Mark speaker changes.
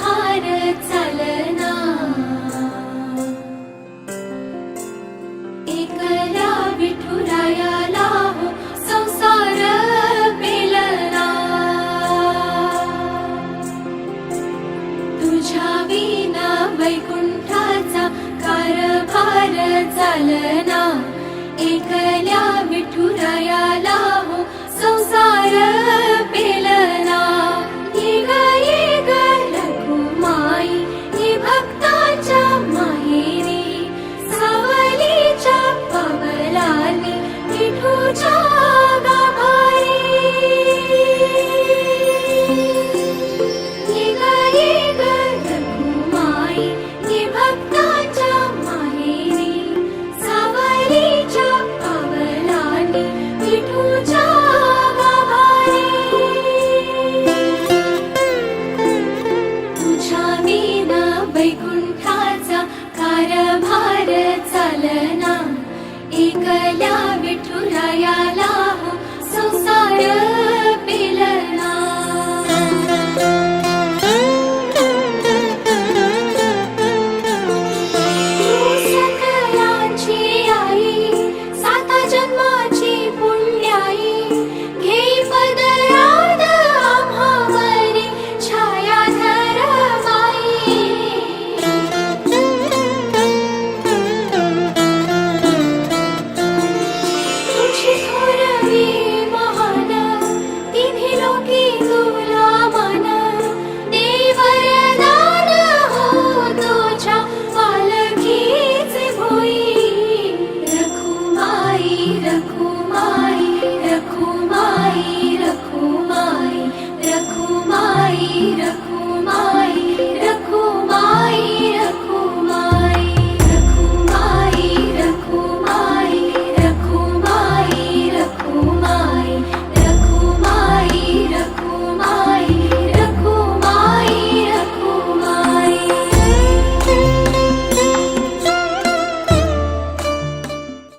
Speaker 1: कारभार चालना, एकल्या विठुरायाला हो संसार पेलना, तुझ्या विना वैकुंठाचा कारभार चालना, एकल्या विठुरायाला हो संसार पेलना। ये ग रखुमाई ये भक्ताच्या माहेरी, सावलीच्या पवलानी विठूच्या गाभारी। ये ग रखुमाई ये भक्ताच्या माहेरी, सावलीच्या पवलानी विठूच्या गाभारी। तुझ्या विना वैकुंठाचा कारभार चालना, एकल्या विठुरायाला हो संसार